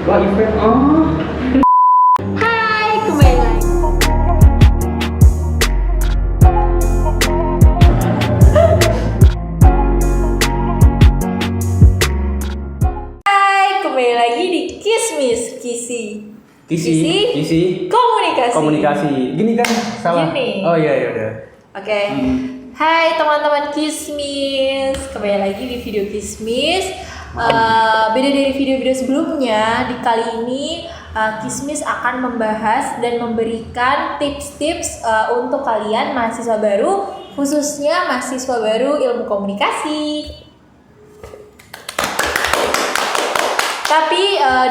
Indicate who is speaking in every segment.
Speaker 1: Wah, event. Oh.
Speaker 2: Hai, kembali lagi. Hai, kembali lagi di Kismis Kisi komunikasi.
Speaker 1: Gini kan salah.
Speaker 2: Gini.
Speaker 1: Oh iya ya udah.
Speaker 2: Oke. Hai teman-teman Kismis, kembali lagi di video Kismis. Beda dari video-video sebelumnya, di kali ini Kismis akan membahas dan memberikan tips-tips untuk kalian mahasiswa baru, khususnya mahasiswa baru ilmu komunikasi. Tapi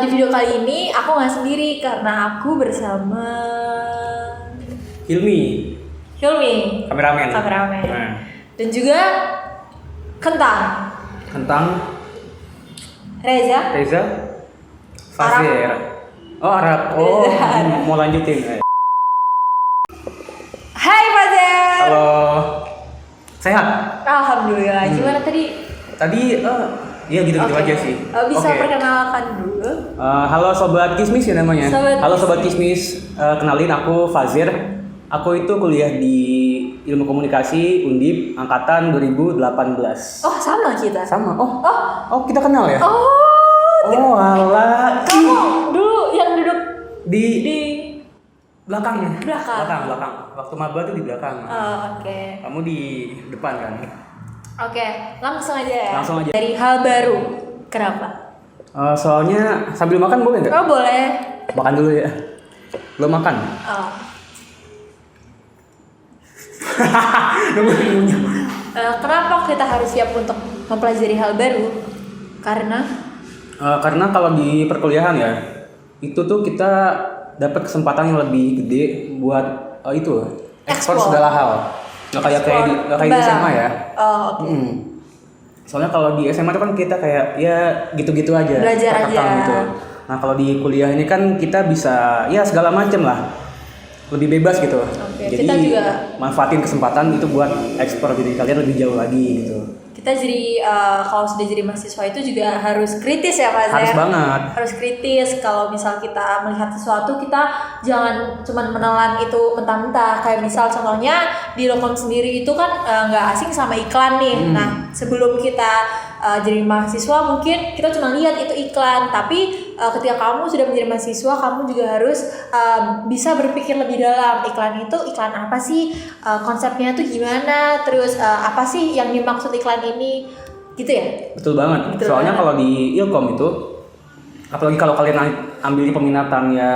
Speaker 2: di video kali ini aku nggak sendiri karena aku bersama
Speaker 1: Hilmi, kameramen. Nah.
Speaker 2: Dan juga Kentang Reza
Speaker 1: Fazer. Oh Arab. Oh mau lanjutin.
Speaker 2: Hai Fazer.
Speaker 1: Halo. Sehat?
Speaker 2: Alhamdulillah. Gimana tadi?
Speaker 1: Tadi ya gitu-gitu
Speaker 2: Oke.
Speaker 1: aja sih.
Speaker 2: Bisa
Speaker 1: Oke.
Speaker 2: perkenalkan dulu.
Speaker 1: Halo sobat Kismis ya namanya. Halo sobat Kismis. Kenalin aku Fazer. Aku itu kuliah di Ilmu Komunikasi Undip angkatan 2018.
Speaker 2: Oh sama kita.
Speaker 1: Sama. Oh kita kenal ya?
Speaker 2: Oh,
Speaker 1: alah.
Speaker 2: kamu dulu yang duduk
Speaker 1: Di
Speaker 2: Belakang.
Speaker 1: belakang. Waktu maba tuh di belakang.
Speaker 2: Oke.
Speaker 1: Kamu di depan kan?
Speaker 2: Oke, langsung aja ya.
Speaker 1: Langsung aja.
Speaker 2: Dari hal baru. Kenapa?
Speaker 1: Soalnya sambil makan boleh nggak?
Speaker 2: Oh boleh.
Speaker 1: Makan dulu ya. Lo makan?
Speaker 2: Oh.
Speaker 1: Nunggu.
Speaker 2: Kenapa kita harus siap untuk mempelajari hal baru?
Speaker 1: Karena kalau di perkuliahan ya, itu tuh kita dapat kesempatan yang lebih gede buat ekspor segala hal. Nggak kayak di SMA ya.
Speaker 2: Oh, oke.
Speaker 1: Soalnya kalau di SMA itu kan kita kayak ya gitu-gitu aja.
Speaker 2: Belajar
Speaker 1: katakan
Speaker 2: aja.
Speaker 1: Gitu. Nah kalau di kuliah ini kan kita bisa ya segala macem lah. Lebih bebas gitu.
Speaker 2: Oke,
Speaker 1: Jadi
Speaker 2: kita juga
Speaker 1: manfaatin kesempatan itu buat ekspor diri kalian lebih jauh lagi gitu.
Speaker 2: kita jadi kalau sudah jadi mahasiswa itu juga harus kritis ya Pak
Speaker 1: Harus
Speaker 2: Zer?
Speaker 1: banget.
Speaker 2: Harus kritis. Kalau misal kita melihat sesuatu, kita jangan cuma menelan itu mentah-mentah. Kayak misal contohnya di Lokom sendiri itu kan nggak asing sama iklan nih. Nah sebelum kita jadi mahasiswa mungkin kita cuma lihat itu iklan, tapi ketika kamu sudah menjadi mahasiswa, kamu juga harus bisa berpikir lebih dalam. Iklan itu iklan apa sih, konsepnya tuh gimana, terus apa sih yang dimaksud iklan ini, gitu ya?
Speaker 1: Betul banget.
Speaker 2: Betul
Speaker 1: Soalnya
Speaker 2: banget.
Speaker 1: kalau di Ilkom itu, apalagi kalau kalian ambil peminatan ya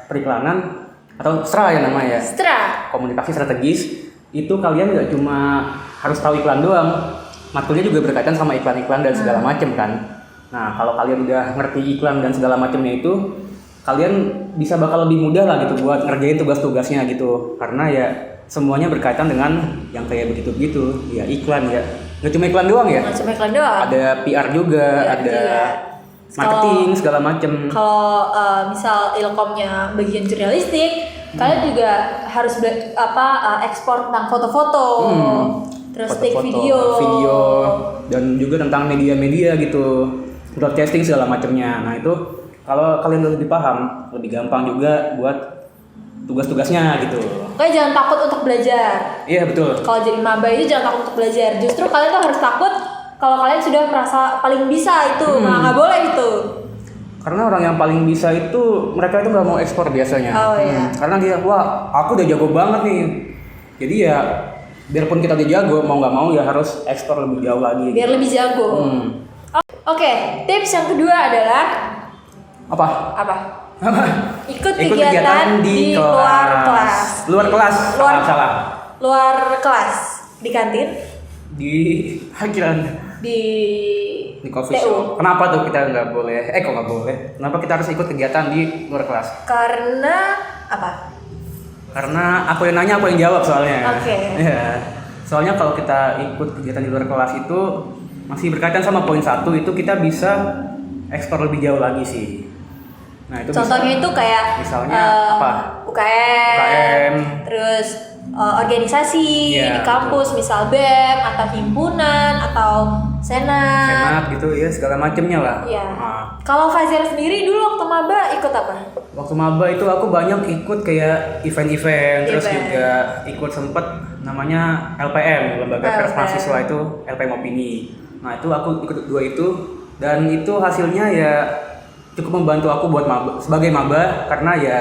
Speaker 1: periklanan atau STRA ya namanya ya,
Speaker 2: Setelah
Speaker 1: komunikasi strategis, itu kalian nggak cuma harus tahu iklan doang, matkulnya juga berkaitan sama iklan-iklan dan segala macem kan. Nah kalau kalian udah ngerti iklan dan segala macemnya itu, kalian bisa bakal lebih mudah lah gitu buat ngerjain tugas-tugasnya gitu, karena ya semuanya berkaitan dengan yang kayak begitu-begitu ya, iklan ya. Nggak cuma iklan doang ya,
Speaker 2: nggak cuma iklan doang.
Speaker 1: ada PR juga,
Speaker 2: PR
Speaker 1: ada
Speaker 2: juga.
Speaker 1: marketing segala macem.
Speaker 2: Kalau misal ilkomnya bagian jurnalistik, kalian juga harus ekspor tentang foto-foto, terus take video,
Speaker 1: dan juga tentang media-media gitu, broadcasting segala macamnya. Nah itu kalau kalian udah lebih paham, lebih gampang juga buat tugas-tugasnya gitu.
Speaker 2: Kalian jangan takut untuk belajar.
Speaker 1: Iya betul.
Speaker 2: Kalau jadi maba itu jangan takut untuk belajar. Justru kalian tuh harus takut kalau kalian sudah merasa paling bisa itu. Nah nggak boleh itu.
Speaker 1: Karena orang yang paling bisa itu mereka itu nggak mau ekspor biasanya.
Speaker 2: Oh, iya.
Speaker 1: Karena dia wah aku udah jago banget nih. Jadi ya biarpun kita udah jago mau nggak mau ya harus ekspor lebih jauh lagi.
Speaker 2: Biar lebih jago. Oke, tips yang kedua adalah
Speaker 1: Apa?
Speaker 2: Ikut kegiatan di luar kelas.
Speaker 1: Luar kelas. Salah.
Speaker 2: Luar kelas di kantin,
Speaker 1: Di akhiran
Speaker 2: di
Speaker 1: coffee
Speaker 2: TU.
Speaker 1: shop. Kenapa tuh kita nggak boleh? Kok nggak boleh? Kenapa kita harus ikut kegiatan di luar kelas?
Speaker 2: Karena apa?
Speaker 1: Karena aku yang nanya, aku yang jawab soalnya.
Speaker 2: Oke.
Speaker 1: Ya. Soalnya kalau kita ikut kegiatan di luar kelas itu masih berkaitan sama poin 1, itu kita bisa ekspor lebih jauh lagi sih. Nah, itu
Speaker 2: Contohnya itu kayak
Speaker 1: misalnya apa?
Speaker 2: UKM, terus organisasi
Speaker 1: Iya,
Speaker 2: di kampus, misal BEM atau himpunan atau senat
Speaker 1: gitu ya, segala macemnya lah.
Speaker 2: Iya. Kalau Fajar sendiri dulu waktu maba ikut apa?
Speaker 1: Waktu maba itu aku banyak ikut kayak event-event, terus
Speaker 2: Event.
Speaker 1: juga ikut sempet namanya LPM, Lembaga Pers
Speaker 2: LPM.
Speaker 1: Mahasiswa itu, LPM Opini. Nah itu aku ikut 2 itu, dan itu hasilnya ya cukup membantu aku buat sebagai maba, karena ya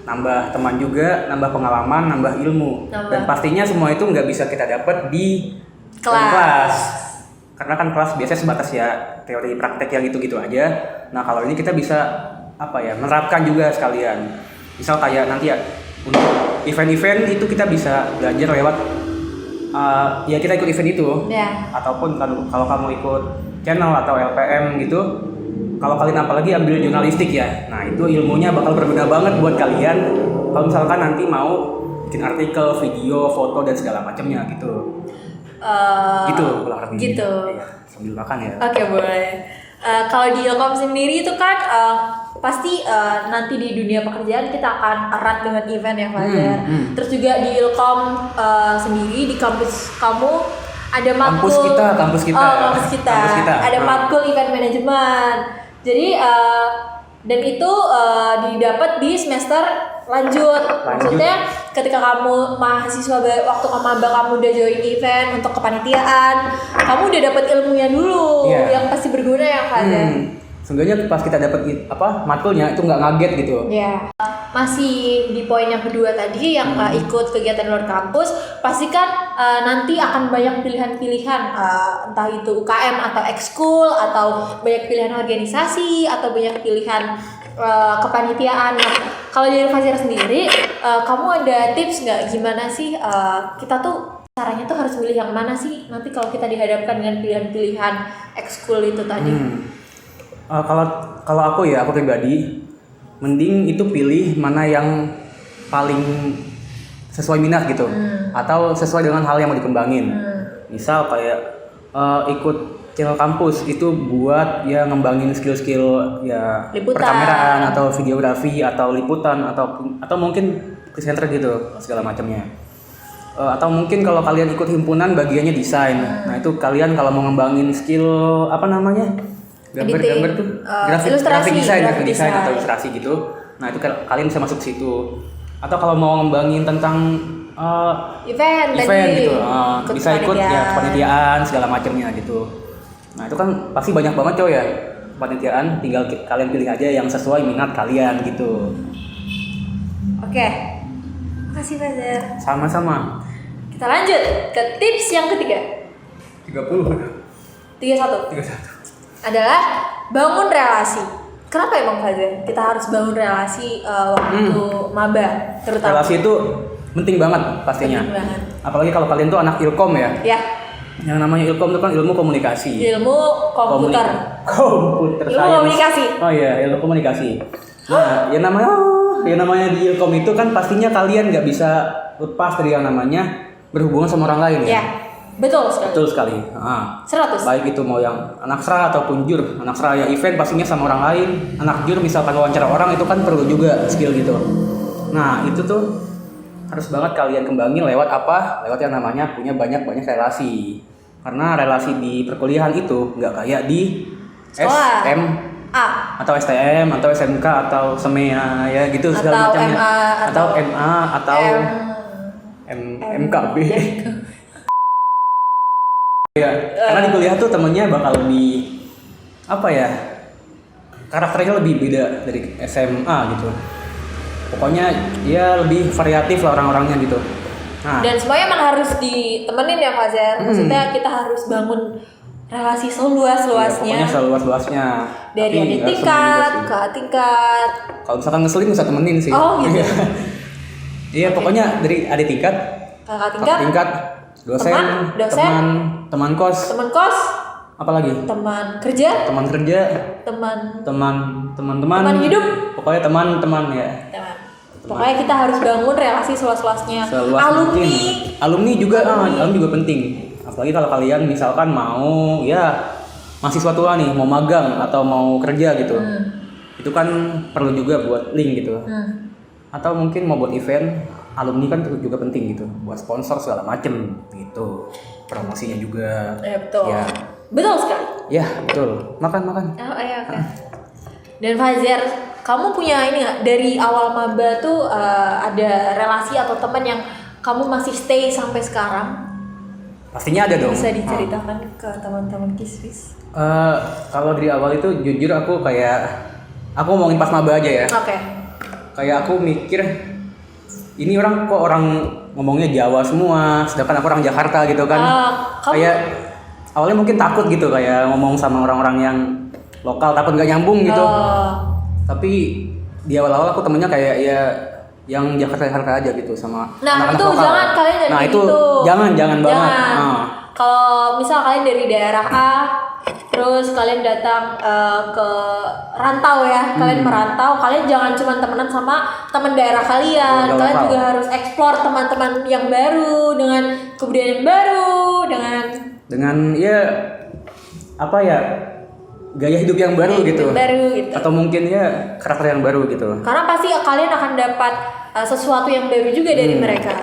Speaker 1: nambah teman juga, nambah pengalaman, nambah ilmu. Dan pastinya semua itu nggak bisa kita dapat di kelas. Karena kan kelas biasanya sebatas ya teori praktek yang gitu-gitu aja. Nah kalau ini kita bisa menerapkan juga sekalian. Misal kayak nanti ya untuk event-event itu kita bisa belajar lewat ya kita ikut event itu. Ataupun kalau kamu ikut channel atau LPM gitu, kalau kalian apalagi ambil jurnalistik ya, nah itu ilmunya bakal berguna banget buat kalian kalau misalkan nanti mau bikin artikel, video, foto dan segala macamnya gitu. Gitu kurang lebih.
Speaker 2: Gitu.
Speaker 1: Ya, sambil makan ya.
Speaker 2: Oke, boleh. Kalau di Ilkom sendiri itu kan pasti nanti di dunia pekerjaan kita akan erat dengan event ya Fajar. Terus juga di Ilkom sendiri di kampus kamu ada matkul
Speaker 1: kampus kita.
Speaker 2: Ada matkul event management. Jadi dan itu didapat di semester lanjut. Maksudnya ketika kamu mahasiswa waktu maba kamu udah join event untuk kepanitiaan, kamu udah dapat ilmunya dulu yang pasti berguna ya Fajar.
Speaker 1: Seenggaknya pas kita dapat matkulnya itu nggak ngaget gitu.
Speaker 2: Ya. Masih di poin yang kedua tadi yang ikut kegiatan luar kampus, pasti kan nanti akan banyak pilihan-pilihan, entah itu UKM atau ekskul atau banyak pilihan organisasi atau banyak pilihan kepanitiaan. Nah, kalau dari Fajar sendiri, kamu ada tips nggak gimana sih kita tuh caranya tuh harus milih yang mana sih nanti kalau kita dihadapkan dengan pilihan-pilihan ekskul itu tadi?
Speaker 1: Kalau aku pribadi, mending itu pilih mana yang paling sesuai minat gitu, atau sesuai dengan hal yang mau dikembangin. Misal kayak ikut channel kampus itu buat ya ngembangin skill-skill ya perkameraan atau videografi atau liputan atau mungkin presenter gitu segala macamnya. Atau mungkin kalau kalian ikut himpunan bagiannya desain. Nah itu kalian kalau mau ngembangin skill gambar tuh grafik desain atau ilustrasi gitu. Nah itu kalian bisa masuk situ. Atau kalau mau ngembangin tentang event gitu, bisa ikut ya kepanitiaan segala macamnya gitu. Nah itu kan pasti banyak banget coy ya kepanitiaan, tinggal kalian pilih aja yang sesuai minat kalian gitu.
Speaker 2: Oke, makasih Fajar.
Speaker 1: Sama-sama.
Speaker 2: Kita lanjut ke tips yang ketiga. 31 adalah bangun relasi. Kenapa emang Fajar kita harus bangun relasi waktu maba terutama?
Speaker 1: Relasi itu penting banget pastinya.
Speaker 2: Penting banget.
Speaker 1: Apalagi kalau kalian tuh anak Ilkom ya.
Speaker 2: Ya.
Speaker 1: Yang namanya Ilkom itu kan ilmu komunikasi.
Speaker 2: Ilmu komputer.
Speaker 1: Komputer
Speaker 2: ilmu komunikasi.
Speaker 1: Oh iya, ilmu komunikasi. Nah, yang namanya di Ilkom itu kan pastinya kalian nggak bisa lepas dari yang namanya berhubungan sama orang lain ya.
Speaker 2: Betul sekali.
Speaker 1: Betul sekali.
Speaker 2: 100.
Speaker 1: Baik itu mau yang anak sra ataupun jur. Anak sra ya event pastinya sama orang lain. Anak jur misalkan wawancara orang itu kan perlu juga skill gitu. Nah itu tuh harus banget kalian kembangin lewat apa? Lewat yang namanya punya banyak relasi. Karena relasi di perkuliahan itu nggak kayak di SMA atau STM atau SMK atau SEMEA ya gitu segala macamnya. Atau MA atau MKB. Ya, karena di kuliah tuh temennya bakal lebih karakternya lebih beda dari SMA gitu. Pokoknya ya lebih variatif lah orang-orangnya gitu. Nah,
Speaker 2: dan semuanya emang harus ditemenin ya Fajar. Maksudnya kita harus bangun relasi seluas-luasnya.
Speaker 1: Pokoknya seluas-luasnya.
Speaker 2: Dari adik tingkat ke tingkat.
Speaker 1: Kalau misalkan ngeselin bisa temenin sih.
Speaker 2: Oh gitu.
Speaker 1: Iya, pokoknya dari adik tingkat, kakak tingkat, dosen, teman kos, apalagi teman kerja, teman hidup, pokoknya teman ya.
Speaker 2: Pokoknya kita harus bangun relasi seluas-luasnya.
Speaker 1: Alumni juga penting. Apalagi kalau kalian misalkan mau ya mahasiswa tua nih mau magang atau mau kerja gitu, itu kan perlu juga buat link gitu. Atau mungkin mau buat event, alumni kan juga penting gitu, buat sponsor segala macem gitu, promosinya juga.
Speaker 2: Betul.
Speaker 1: Ya.
Speaker 2: Betul sekali.
Speaker 1: Ya, betul. Makan.
Speaker 2: Oh iya, oke. Dan Fajar, kamu punya ini nggak dari awal maba tuh ada relasi atau teman yang kamu masih stay sampai sekarang?
Speaker 1: Pastinya ada dong.
Speaker 2: Bisa diceritakan ke teman-teman Kisvis?
Speaker 1: Kalau dari awal itu jujur aku ngomongin pas maba aja ya.
Speaker 2: Oke.
Speaker 1: Kayak aku mikir ini orang ngomongnya Jawa semua, sedangkan aku orang Jakarta gitu kan. Kayak awalnya mungkin takut gitu kayak ngomong sama orang-orang yang lokal, takut gak nyambung gitu. Tapi di awal-awal aku temennya kayak ya yang Jakarta aja gitu sama anak-anak
Speaker 2: itu
Speaker 1: lokal.
Speaker 2: jangan kalian dari
Speaker 1: Nah itu
Speaker 2: gitu.
Speaker 1: jangan banget.
Speaker 2: Kalau misal kalian dari daerah A, terus kalian datang ke rantau ya, kalian merantau, kalian jangan cuma temenan sama teman daerah kalian, kalian juga harus explore teman-teman yang baru dengan kebudayaan yang baru, dengan
Speaker 1: ya apa ya, gaya hidup yang baru gitu. Atau mungkin ya karakter yang baru gitu.
Speaker 2: Karena pasti kalian akan dapat sesuatu yang baru juga dari mereka.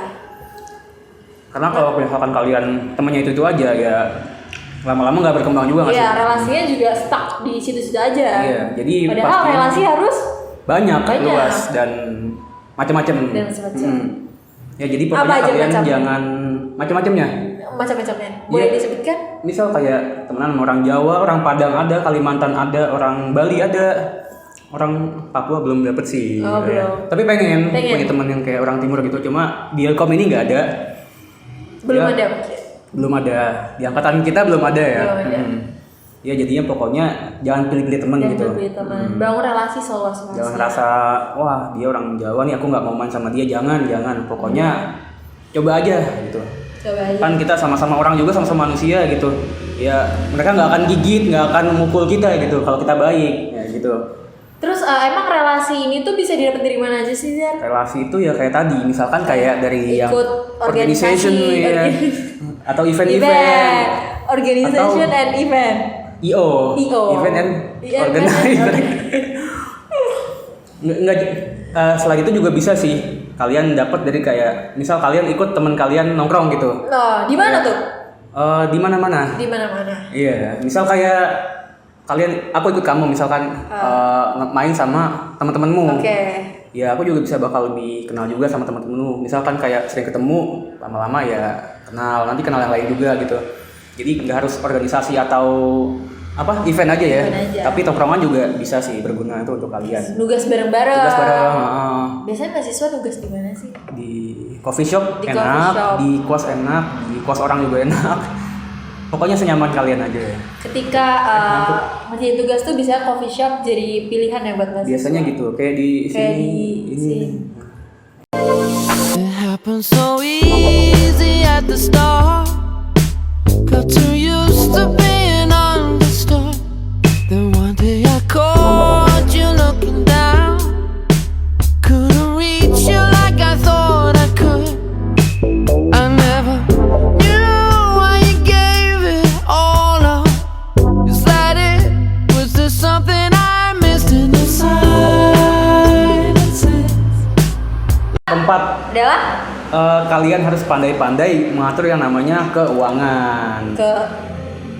Speaker 1: Karena kalau misalkan kalian temennya itu aja ya lama-lama nggak berkembang juga nggak sih?
Speaker 2: Iya, relasinya juga stuck di situ-situ aja.
Speaker 1: Iya, jadi
Speaker 2: padahal relasi harus
Speaker 1: banyak, luas dan macam-macam. Ya jadi pokoknya kalian jangan macam-macamnya.
Speaker 2: Boleh disebutkan?
Speaker 1: Misal kayak temenan sama orang Jawa, orang Padang ada, Kalimantan ada, orang Bali ada, orang Papua belum dapet sih.
Speaker 2: Belum.
Speaker 1: Tapi pengen punya teman yang kayak orang Timur gitu, cuma di Ilkom ini nggak ada. Belum ada. Di angkatan kita belum ada ya. Ya jadinya pokoknya jangan pilih-pilih teman gitu.
Speaker 2: Bangun relasi seluas.
Speaker 1: Jangan rasa wah dia orang Jawa nih aku nggak mau main sama dia, jangan. Pokoknya coba aja gitu. Kan kita sama-sama orang juga, sama-sama manusia gitu. Ya mereka nggak akan gigit, nggak akan memukul kita gitu kalau kita baik ya gitu.
Speaker 2: Terus emang relasi ini tuh bisa didapat dari mana aja sih, Zar?
Speaker 1: Relasi itu ya kayak tadi, misalkan kayak dari yang organization ya, atau event-event,
Speaker 2: organization
Speaker 1: atau
Speaker 2: and event.
Speaker 1: event and organizer. Nggak, selain itu juga bisa sih kalian dapat dari kayak misal kalian ikut teman kalian nongkrong gitu.
Speaker 2: Di mana tuh?
Speaker 1: Di mana-mana. Iya, misal kayak aku ikut kamu misalkan main sama teman-temanmu. Ya aku juga bisa bakal lebih kenal juga sama teman-temanmu. Misalkan kayak sering ketemu, lama-lama ya kenal, nanti kenal yang lain juga gitu. Jadi nggak harus organisasi atau event aja ya. Tapi tongkrongan juga bisa sih berguna itu untuk kalian.
Speaker 2: Nugas bareng-bareng.
Speaker 1: Biasanya
Speaker 2: mahasiswa nugas di mana sih?
Speaker 1: Di coffee shop enak, di kos enak, di kos orang juga enak. Pokoknya senyaman kalian aja ya.
Speaker 2: Ketika masih tugas tuh bisa coffee shop jadi pilihan ya buat mahasiswa.
Speaker 1: Biasanya gitu, kayak di sini.
Speaker 3: It happened so easy at the start. Got too used to being understood. Then one day I caught you looking down. Couldn't reach you like I thought I could. I never knew why you gave it all up. Is that it? Was there something I missed in the silences?
Speaker 1: Keempat
Speaker 2: adalah
Speaker 1: kalian harus pandai-pandai mengatur yang namanya keuangan.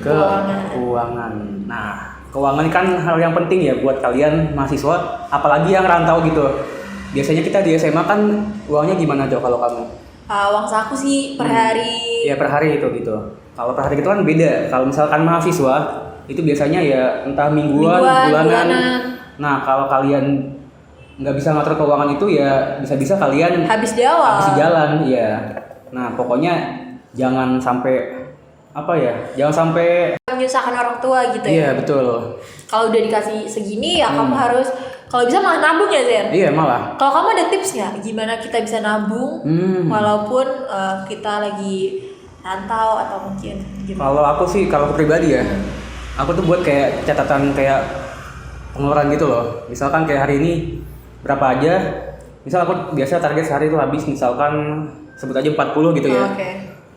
Speaker 1: Keuangan. Nah, keuangan kan hal yang penting ya buat kalian mahasiswa, apalagi yang rantau gitu. Biasanya kita di SMA kan uangnya gimana Jo kalau kamu?
Speaker 2: Uang saku sih per hari.
Speaker 1: Ya per hari itu gitu. Kalau per hari itu kan beda. Kalau misalkan mahasiswa itu biasanya ya entah mingguan, bulanan. Nah kalau kalian nggak bisa ngatur keuangan itu ya bisa-bisa kalian
Speaker 2: habis di awal.
Speaker 1: Habis di jalan ya. Nah pokoknya jangan sampai jangan sampai
Speaker 2: menyusahkan orang tua gitu ya.
Speaker 1: Iya betul.
Speaker 2: Kalau udah dikasih segini ya kamu harus, kalau bisa malah nabung ya Zer.
Speaker 1: Iya malah.
Speaker 2: Kalau kamu ada tips nggak gimana kita bisa nabung walaupun kita lagi rantau atau mungkin gimana?
Speaker 1: Kalau aku pribadi ya, aku tuh buat kayak catatan kayak pengeluaran gitu loh. Misalkan kayak hari ini berapa aja. Misal aku biasa target sehari itu habis misalkan sebut aja 40 gitu ya.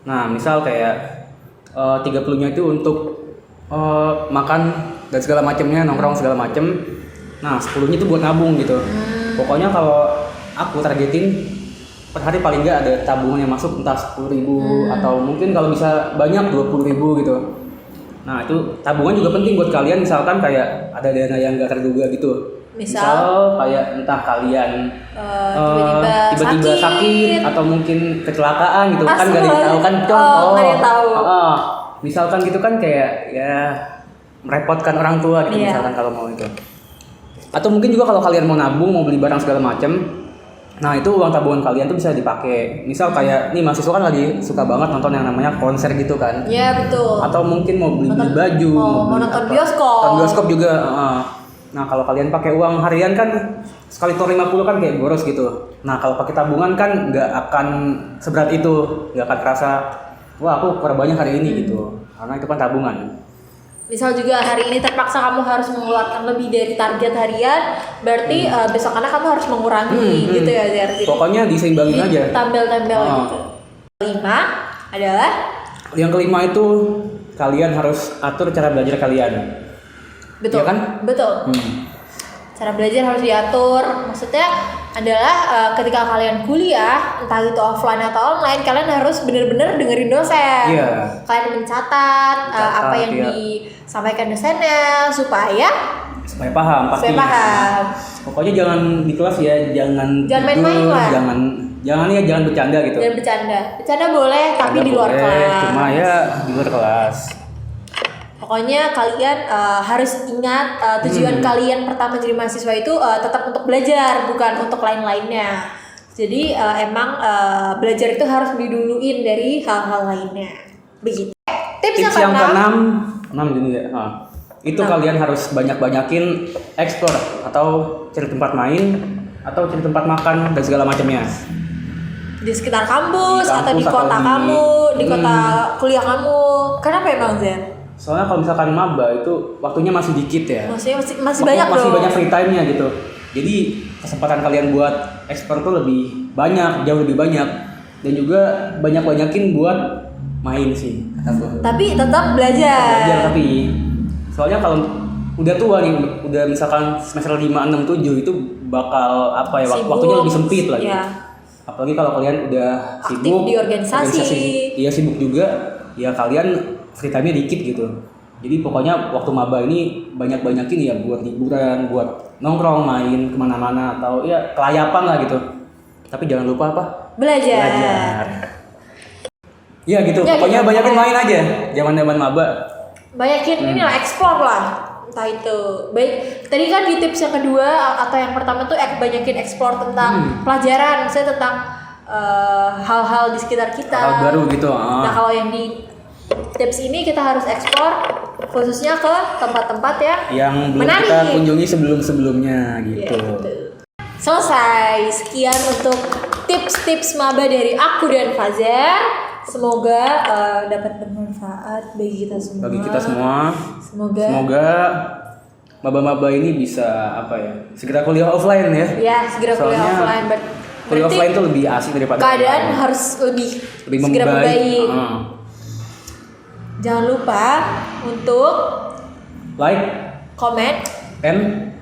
Speaker 1: Nah misal kayak 30-nya itu untuk makan dan segala macamnya, nongkrong segala macem. Nah 10-nya itu buat nabung gitu. Pokoknya kalau aku targetin per hari paling nggak ada tabungan yang masuk entah 10.000 atau mungkin kalau bisa banyak 20.000 gitu. Nah itu tabungan juga penting buat kalian, misalkan kayak ada dana yang gak terduga gitu. Misal kayak entah kalian tiba-tiba sakit atau mungkin kecelakaan gitu kan, gak ada yang tahu kan, contoh.
Speaker 2: Gak ada yang tahu.
Speaker 1: Misalkan gitu kan kayak ya merepotkan orang tua gitu, misalkan kalau mau itu. Atau mungkin juga kalau kalian mau nabung, mau beli barang segala macam, nah itu uang tabungan kalian tuh bisa dipakai. Misal kayak nih mahasiswa kan lagi suka banget nonton yang namanya konser gitu kan.
Speaker 2: Iya betul.
Speaker 1: Atau mungkin mau beli baju,
Speaker 2: mau nonton bioskop.
Speaker 1: Nonton bioskop juga. Nah kalau kalian pakai uang harian kan sekali tor 50 kan kayak boros gitu. Nah kalau pakai tabungan kan nggak akan seberat itu, nggak akan kerasa wah aku kurang banyak hari ini gitu, karena itu kan tabungan.
Speaker 2: Misal juga hari ini terpaksa kamu harus mengeluarkan lebih dari target harian, berarti besokannya kamu harus mengurangi gitu ya Zer.
Speaker 1: Pokoknya diseimbangin aja.
Speaker 2: Tambel-tambel gitu. Kelima adalah
Speaker 1: yang kelima itu kalian harus atur cara belajar kalian.
Speaker 2: Betul.
Speaker 1: Ya kan?
Speaker 2: Betul. Cara belajar harus diatur. Maksudnya adalah ketika kalian kuliah, entah itu offline atau online, kalian harus benar-benar dengerin dosen.
Speaker 1: Iya.
Speaker 2: Kalian mencatat apa yang disampaikan dosennya supaya
Speaker 1: paham pasti.
Speaker 2: Supaya paham.
Speaker 1: Pokoknya jangan di kelas ya, jangan
Speaker 2: main-main lah.
Speaker 1: Jangan bercanda gitu.
Speaker 2: Jangan bercanda. Bercanda boleh, tapi di luar kelas.
Speaker 1: Cuma ya di luar kelas.
Speaker 2: Pokoknya kalian harus ingat tujuan kalian pertama jadi mahasiswa itu tetap untuk belajar, bukan untuk lain-lainnya. Jadi emang belajar itu harus diduluin dari hal-hal lainnya. Begitu. Tips yang keenam,
Speaker 1: gini ya. Itu kalian harus banyak-banyakin explore atau cari tempat main atau cari tempat makan dan segala macamnya.
Speaker 2: Di sekitar kampus atau di kota kamu, di kota kuliah kamu. Kenapa emang Zen?
Speaker 1: Soalnya kalau misalkan maba itu waktunya masih dikit ya.
Speaker 2: Maksudnya masih banyak
Speaker 1: masih
Speaker 2: dong.
Speaker 1: banyak free time-nya gitu. Jadi kesempatan kalian buat explore tuh lebih banyak, jauh lebih banyak. Dan juga banyakin buat main sih.
Speaker 2: Tapi tetap belajar.
Speaker 1: Tapi soalnya kalau udah tua nih, udah misalkan semester 5, 6, 7 itu bakal apa ya, waktunya lebih sempit lagi.
Speaker 2: Ya.
Speaker 1: Apalagi kalau kalian udah
Speaker 2: aktif
Speaker 1: sibuk
Speaker 2: di organisasi.
Speaker 1: Iya sibuk juga, ya kalian free time-nya dikit gitu. Jadi pokoknya waktu maba ini banyakin ya buat liburan, buat nongkrong, main kemana-mana atau ya kelayapan lah gitu. Tapi jangan lupa apa?
Speaker 2: Belajar.
Speaker 1: Ya gitu,
Speaker 2: Ya,
Speaker 1: pokoknya
Speaker 2: gitu.
Speaker 1: banyakin main aja zaman maba.
Speaker 2: Banyakin ini lah, explore lah. Entah itu. Baik, tadi kan di tips yang kedua atau yang pertama tuh banyakin explore tentang pelajaran, misalnya tentang hal-hal di sekitar kita.
Speaker 1: Hal baru gitu.
Speaker 2: Nah, kalau yang di tips ini kita harus explore khususnya ke tempat-tempat
Speaker 1: yang belum
Speaker 2: menarik.
Speaker 1: kita kunjungi sebelum-sebelumnya gitu.
Speaker 2: Selesai. Sekian untuk tips-tips maba dari aku dan Fazer. Semoga dapat bermanfaat bagi kita semua. Semoga
Speaker 1: maba-maba ini bisa apa ya? Segera kuliah offline ya.
Speaker 2: Ya, segera kuliah offline.
Speaker 1: Kuliah offline itu lebih asik daripada
Speaker 2: keadaan harus lebih segera membaik. Jangan lupa untuk
Speaker 1: like,
Speaker 2: comment,
Speaker 1: and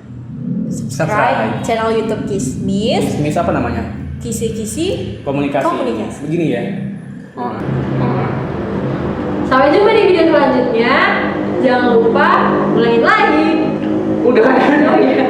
Speaker 1: subscribe
Speaker 2: channel YouTube Kismis.
Speaker 1: Kismis apa namanya?
Speaker 2: Kisi-kisi
Speaker 1: Komunikasi. Begini ya.
Speaker 2: Sampai jumpa di video selanjutnya. Jangan lupa ulangin lagi.
Speaker 1: Udah.
Speaker 2: Oh iya.